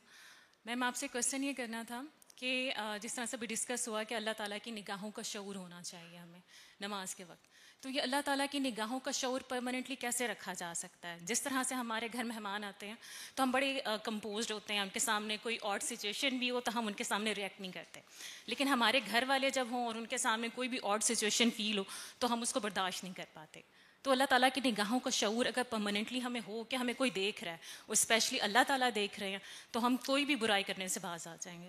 میم آپ سے کویشچن یہ کرنا تھا کہ جس طرح سے بھی ڈسکس ہوا کہ اللہ تعالیٰ کی نگاہوں کا شعور ہونا چاہیے ہمیں نماز کے وقت، تو یہ اللہ تعالیٰ کی نگاہوں کا شعور پرماننٹلی کیسے رکھا جا سکتا ہے؟ جس طرح سے ہمارے گھر مہمان آتے ہیں تو ہم بڑے کمپوزڈ ہوتے ہیں، ان کے سامنے کوئی آڈ سچویشن بھی ہو تو ہم ان کے سامنے ریئیکٹ نہیں کرتے، لیکن ہمارے گھر والے جب ہوں اور ان کے سامنے کوئی بھی آڈ سچویشن فیل ہو تو ہم اس کو برداشت نہیں کر پاتے. تو اللہ تعالیٰ کی نگاہوں کا شعور اگر پرماننٹلی ہمیں ہو کہ ہمیں کوئی دیکھ رہا ہے، اور اسپیشلی اللہ تعالیٰ دیکھ رہے ہیں، تو ہم کوئی بھی برائی کرنے سے باز آ جائیں گے.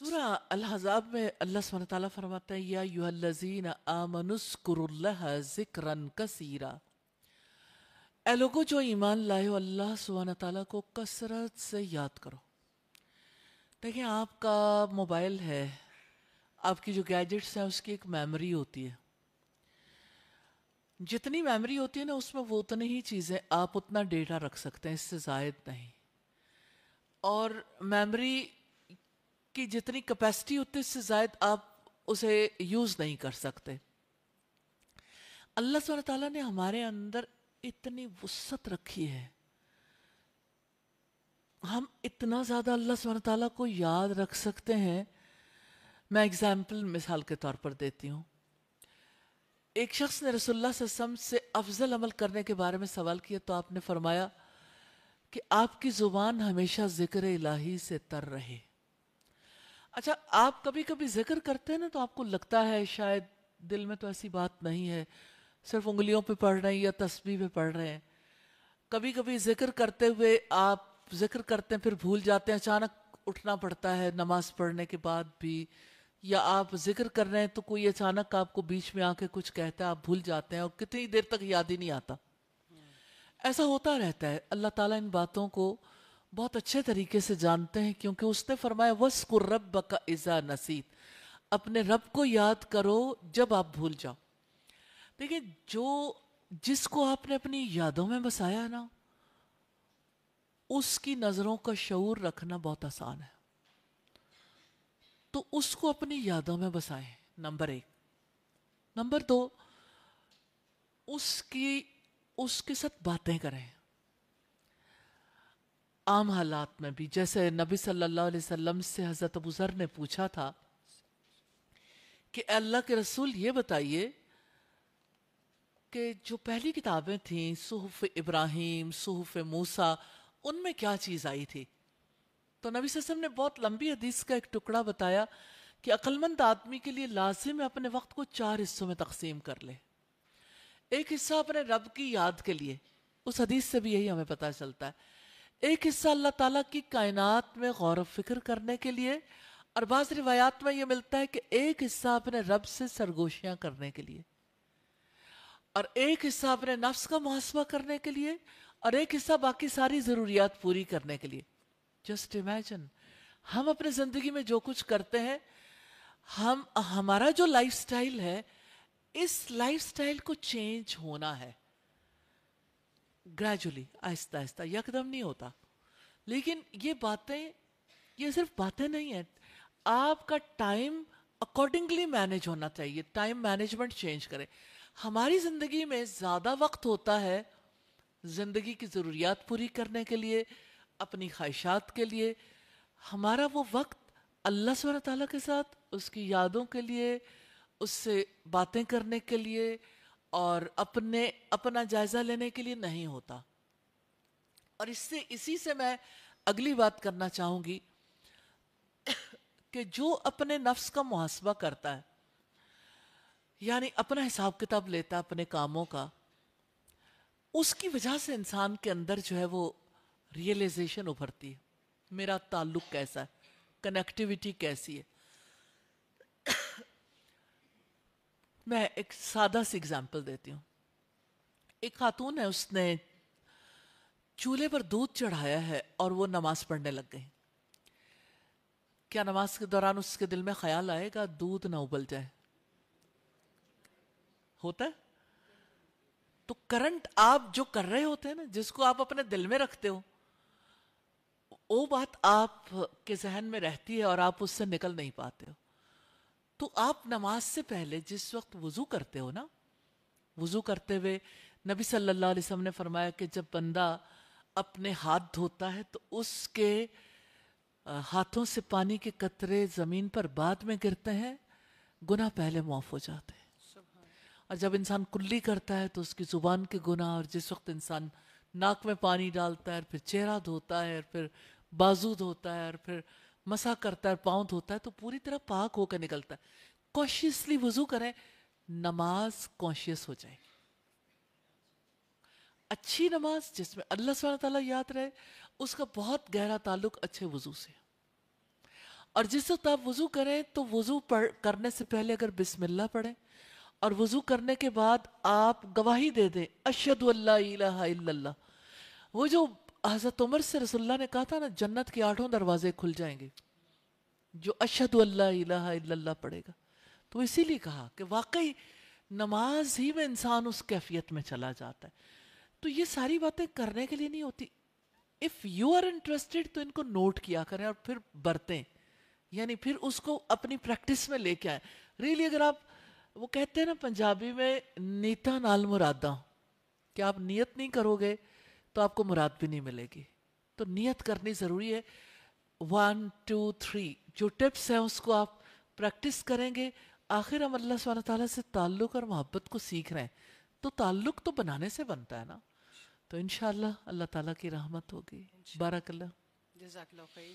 سورہ الحزاب میں اللہ سبحانہ تعالیٰ فرماتا ہے یا ایھا الذین آمنوا اذکروا اللہ ذکرا کثیرا. اے لوگو جو ایمان لائے ہو، اللہ سبحانہ تعالیٰ کو کثرت سے یاد کرو. دیکھیں آپ کا موبائل ہے، آپ کی جو گیجٹس ہیں اس کی ایک میموری ہوتی ہے. جتنی میموری ہوتی ہے نا اس میں وہ اتنی ہی چیزیں، آپ اتنا ڈیٹا رکھ سکتے ہیں، اس سے زائد نہیں. اور میموری کی جتنی کیپیسٹی ہوتی ہے اس سے زائد آپ اسے یوز نہیں کر سکتے. اللہ سبحانہ تعالیٰ نے ہمارے اندر اتنی وسعت رکھی ہے، ہم اتنا زیادہ اللہ سبحانہ تعالیٰ کو یاد رکھ سکتے ہیں. میں اگزامپل مثال کے طور پر دیتی ہوں. ایک شخص نے رسول اللہ صلی اللہ علیہ وسلم سے افضل عمل کرنے کے بارے میں سوال کیا تو آپ نے فرمایا کہ آپ کی زبان ہمیشہ ذکر الہی سے تر رہے. اچھا آپ کبھی کبھی ذکر کرتے ہیں نا تو آپ کو لگتا ہے شاید دل میں تو ایسی بات نہیں ہے، صرف انگلیوں پہ پڑھ رہے ہیں یا تسبیح پہ پڑھ رہے ہیں. کبھی کبھی ذکر کرتے ہوئے آپ ذکر کرتے ہیں پھر بھول جاتے ہیں، اچانک اٹھنا پڑتا ہے نماز پڑھنے کے بعد بھی، یا آپ ذکر کر رہے ہیں تو کوئی اچانک آپ کو بیچ میں آ کے کچھ کہتا ہے، آپ بھول جاتے ہیں اور کتنی دیر تک یاد ہی نہیں آتا. ایسا ہوتا رہتا ہے. اللہ تعالیٰ ان باتوں کو بہت اچھے طریقے سے جانتے ہیں، کیونکہ اس نے فرمایا وَاذْكُرْ رَبَّكَ إِذَا نَسِيتَ، اپنے رب کو یاد کرو جب آپ بھول جاؤ. دیکھیں جس کو آپ نے اپنی یادوں میں بسایا نا، اس کی نظروں کا شعور رکھنا بہت آسان ہے. تو اس کو اپنی یادوں میں بسائیں، نمبر 1. نمبر 2، اس کے ساتھ باتیں کریں عام حالات میں بھی. جیسے نبی صلی اللہ علیہ وسلم سے حضرت ابو ذر نے پوچھا تھا کہ اے اللہ کے رسول یہ بتائیے کہ جو پہلی کتابیں تھیں صحف ابراہیم، صحف موسیٰ، ان میں کیا چیز آئی تھی؟ تو نبی صلی اللہ علیہ وسلم نے بہت لمبی حدیث کا ایک ٹکڑا بتایا کہ عقلمند آدمی کے لیے لازم ہے اپنے وقت کو 4 حصوں میں تقسیم کر لے. ایک حصہ اپنے رب کی یاد کے لیے، اس حدیث سے بھی یہی ہمیں پتہ چلتا ہے. ایک حصہ اللہ تعالیٰ کی کائنات میں غور و فکر کرنے کے لیے، اور بعض روایات میں یہ ملتا ہے کہ ایک حصہ اپنے رب سے سرگوشیاں کرنے کے لیے، اور ایک حصہ اپنے نفس کا محاسبہ کرنے کے لیے، اور ایک حصہ باقی ساری ضروریات پوری کرنے کے لیے. جسٹ امیجن ہم اپنے زندگی میں جو کچھ کرتے ہیں، ہمارا جو لائف سٹائل ہے، اس لائف سٹائل کو چینج ہونا ہے گریجولی، آہستہ آہستہ، یکدم نہیں ہوتا. لیکن یہ صرف باتیں نہیں ہیں، آپ کا ٹائم اکارڈنگلی مینیج ہونا چاہیے. ٹائم مینجمنٹ چینج کریں. ہماری زندگی میں زیادہ وقت ہوتا ہے زندگی کی ضروریات پوری کرنے کے لیے، اپنی خواہشات کے لیے. ہمارا وہ وقت اللہ سبحانہ تعالیٰ کے ساتھ اس کی یادوں کے لیے, اس سے باتیں کرنے کے لیے اور اپنا جائزہ لینے کے لیے نہیں ہوتا. اور اسی سے میں اگلی بات کرنا چاہوں گی کہ جو اپنے نفس کا محاسبہ کرتا ہے, یعنی اپنا حساب کتاب لیتا ہے اپنے کاموں کا, اس کی وجہ سے انسان کے اندر جو ہے وہ ریئلائزیشن ابھرتی ہے, میرا تعلق کیسا ہے, کنیکٹیویٹی کیسی ہے. میں ایک سادہ سی اگزامپل دیتی ہوں. ایک خاتون ہے, اس نے چولہے پر دودھ چڑھایا ہے اور وہ نماز پڑھنے لگ گئی. کیا نماز کے دوران اس کے دل میں خیال آئے گا دودھ نہ ابل جائے؟ ہوتا ہے. تو کرنٹ آپ جو کر رہے ہوتے ہیں نا, جس کو آپ اپنے دل میں رکھتے ہو, وہ بات آپ کے ذہن میں رہتی ہے اور آپ اس سے نکل نہیں پاتے ہو. تو آپ نماز سے پہلے جس وقت وضو کرتے ہو نا, وضو کرتے ہوئے نبی صلی اللہ علیہ وسلم نے فرمایا کہ جب بندہ اپنے ہاتھ دھوتا ہے تو اس کے ہاتھوں سے پانی کے قطرے زمین پر بعد میں گرتے ہیں, گناہ پہلے معاف ہو جاتے ہیں. اور جب انسان کلی کرتا ہے تو اس کی زبان کے گناہ, اور جس وقت انسان ناک میں پانی ڈالتا ہے, پھر چہرہ دھوتا ہے, پھر بازو دھوتا ہے, اور پھر مسح کرتا ہے, پاؤں دھوتا ہے, تو پوری طرح پاک ہو کے نکلتا ہے. کانشیسلی وضو کریں, نماز کانشیس ہو جائے. اچھی نماز جس میں اللہ سبحانہ تعالیٰ یاد رہے, اس کا بہت گہرا تعلق اچھے وضو سے. اور جس وقت آپ وضو کریں تو وضو کرنے سے پہلے اگر بسم اللہ پڑھیں, اور وضو کرنے کے بعد آپ گواہی دے دیں اشہد ان لا الہ الا اللہ. وہ جو حضرت عمر سے رسول اللہ نے کہا تھا نا, جنت کے 8 دروازے کھل جائیں گے جو اشہد ان لا الہ الا اللہ پڑھے گا. تو اسی لیے کہا کہ واقعی نماز ہی میں انسان اس کیفیت میں چلا جاتا ہے. تو یہ ساری باتیں کرنے کے لیے نہیں ہوتی. اف یو آر انٹرسٹڈ تو ان کو نوٹ کیا کریں اور پھر برتیں, یعنی پھر اس کو اپنی پریکٹس میں لے کے آئیں. ریلی اگر آپ, وہ کہتے ہیں نا پنجابی میں, نیتا نال مراداں, کہ آپ نیت نہیں کرو گے تو آپ کو مراد بھی نہیں ملے گی. تو نیت کرنی ضروری ہے. 1 2 3 جو ٹپس ہیں اس کو آپ پریکٹس کریں گے. آخر ہم اللہ سبحانہ تعالیٰ سے تعلق اور محبت کو سیکھ رہے ہیں, تو تعلق تو بنانے سے بنتا ہے نا. تو انشاءاللہ اللہ تعالیٰ کی رحمت ہوگی. بارک اللہ. جزاک اللہ خیر.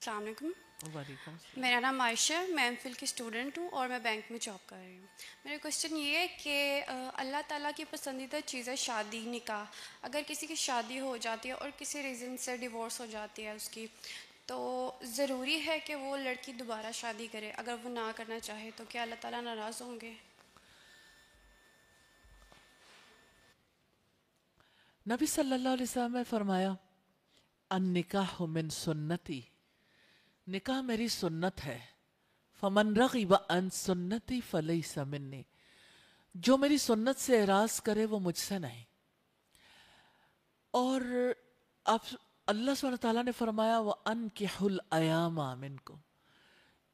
السلام علیکم. وعلیکم السلام. میرا نام عائشہ ہے, میں ایم فل کی اسٹوڈنٹ ہوں اور میں بینک میں جاب کر رہی ہوں. میرا کوشچن یہ ہے کہ اللہ تعالیٰ کی پسندیدہ چیز ہے شادی, نکاح. اگر کسی کی شادی ہو جاتی ہے اور کسی ریزن سے ڈیورس ہو جاتی ہے اس کی, تو ضروری ہے کہ وہ لڑکی دوبارہ شادی کرے؟ اگر وہ نہ کرنا چاہے تو کیا اللہ تعالیٰ ناراض ہوں گے؟ نبی صلی اللہ علیہ وسلم نے فرمایا النکاح من سنتی, نکاح میری سنت ہے. فمن رغب عن سنتی فلیس منی, جو میری سنت سے اعراض کرے وہ مجھ سے نہیں. اور آپ اللہ سبحانہ تعالیٰ نے فرمایا وَأَنْكِحُوا الْأَيَامَ مِنْكُمْ,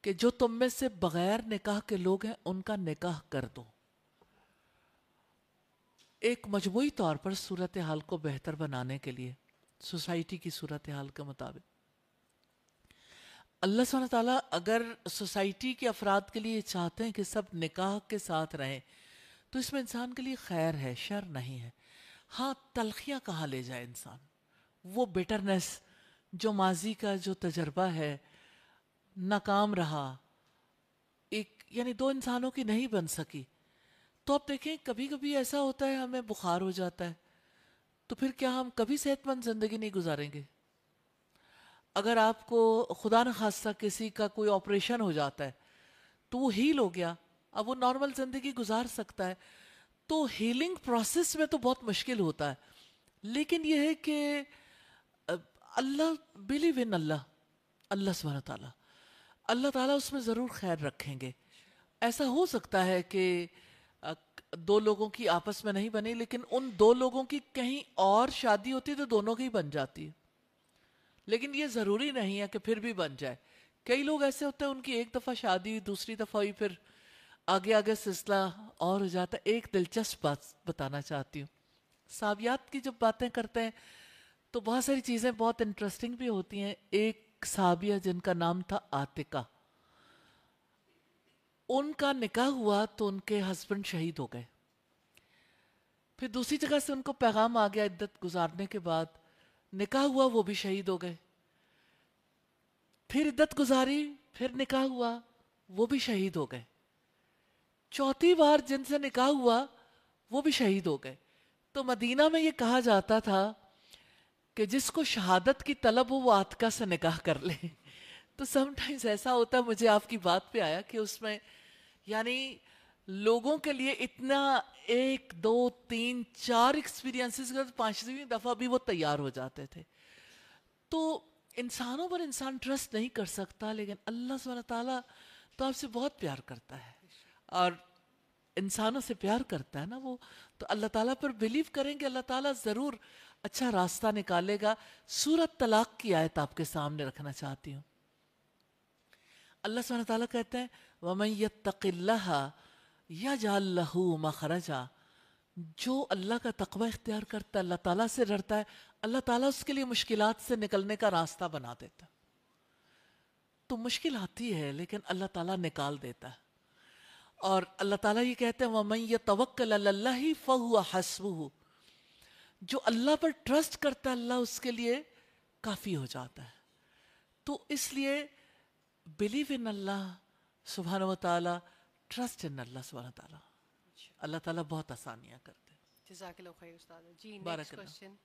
کہ جو تم میں سے بغیر نکاح کے لوگ ہیں ان کا نکاح کر دو. ایک مجموعی طور پر صورتحال کو بہتر بنانے کے لیے, سوسائٹی کی صورتحال کے مطابق, اللہ سبحانہ تعالیٰ اگر سوسائٹی کے افراد کے لیے چاہتے ہیں کہ سب نکاح کے ساتھ رہیں, تو اس میں انسان کے لیے خیر ہے, شر نہیں ہے. ہاں, تلخیاں کہاں لے جائے انسان, وہ بیٹرنس جو ماضی کا جو تجربہ ہے ناکام رہا, ایک یعنی دو انسانوں کی نہیں بن سکی. تو آپ دیکھیں کبھی کبھی ایسا ہوتا ہے ہمیں بخار ہو جاتا ہے, تو پھر کیا ہم کبھی صحت مند زندگی نہیں گزاریں گے؟ اگر آپ کو خدا نخواستہ کسی کا کوئی آپریشن ہو جاتا ہے تو وہ ہیل ہو گیا, اب وہ نارمل زندگی گزار سکتا ہے. تو ہیلنگ پروسیس میں تو بہت مشکل ہوتا ہے, لیکن یہ ہے کہ اللہ بلیو ان اللہ سبحانہ تعالیٰ, اللہ تعالیٰ اس میں ضرور خیر رکھیں گے. ایسا ہو سکتا ہے کہ دو لوگوں کی آپس میں نہیں بنی, لیکن ان دو لوگوں کی کہیں اور شادی ہوتی تو دونوں کی بن جاتی ہے. لیکن یہ ضروری نہیں ہے کہ پھر بھی بن جائے. کئی لوگ ایسے ہوتے ہیں ان کی ایک دفعہ شادی ہوئی, دوسری دفعہ ہوئی, پھر آگے سلسلہ اور ہو جاتا ہے. ایک دلچسپ بات بتانا چاہتی ہوں. صحابیات کی جب باتیں کرتے ہیں تو بہت ساری چیزیں بہت انٹرسٹنگ بھی ہوتی ہیں. ایک صحابیہ جن کا نام تھا عاتقہ, ان کا نکاح ہوا تو ان کے ہسبینڈ شہید ہو گئے. پھر دوسری جگہ سے ان کو پیغام آ گیا عدت گزارنے کے بعد, نکاح ہوا وہ بھی شہید ہو گئے. پھر عدت گزاری, پھر نکاح ہوا وہ بھی شہید ہو گئے. چوتھی بار جن سے نکاح ہوا وہ بھی شہید ہو گئے. تو مدینہ میں یہ کہا جاتا تھا کہ جس کو شہادت کی طلب ہو وہ عاتقہ سے نکاح کر لے. تو سم ٹائمز ایسا ہوتا ہے, مجھے آپ کی بات پہ آیا کہ اس میں یعنی لوگوں کے لیے اتنا 1 2 3 4 ایکسپیرینسز کے بعد 5ویں دفعہ بھی وہ تیار ہو جاتے تھے. تو انسانوں پر انسان ٹرسٹ نہیں کر سکتا, لیکن اللہ سبحانہ تعالیٰ تو آپ سے بہت پیار کرتا ہے اور انسانوں سے پیار کرتا ہے نا وہ. تو اللہ تعالیٰ پر بلیو کریں کہ اللہ تعالیٰ ضرور اچھا راستہ نکالے گا. سورۃ طلاق کی آیت آپ کے سامنے رکھنا چاہتی ہوں. اللہ سبحانہ تعالیٰ کہتے ہیں وَمَن يَتَّقِ اللَّهَ يَجْعَل لَّهُ مَخْرَجًا, جو اللہ کا تقوی اختیار کرتا ہے, اللہ تعالیٰ سے ڈرتا ہے, اللہ تعالیٰ اس کے لیے مشکلات سے نکلنے کا راستہ بنا دیتا ہے. تو مشکل آتی ہے لیکن اللہ تعالیٰ نکال دیتا ہے. اور اللہ تعالیٰ یہ کہتے ہیں وَمَن يَتَوَكَّلْ عَلَى اللَّهِ فَهُوَ حَسْبُهُ, جو اللہ پر ٹرسٹ کرتا ہے اللہ اس کے لیے کافی ہو جاتا ہے. تو اس لیے بلیو ان اللہ سبحانہ و تعالیٰ, ٹرسٹ ان اللہ سبحانہ و تعالیٰ. اللہ تعالیٰ بہت آسانیاں کرتے ہیں. جزاک اللہ خیر استاد. جی بارک نیکسٹ اللہ. کوسچن.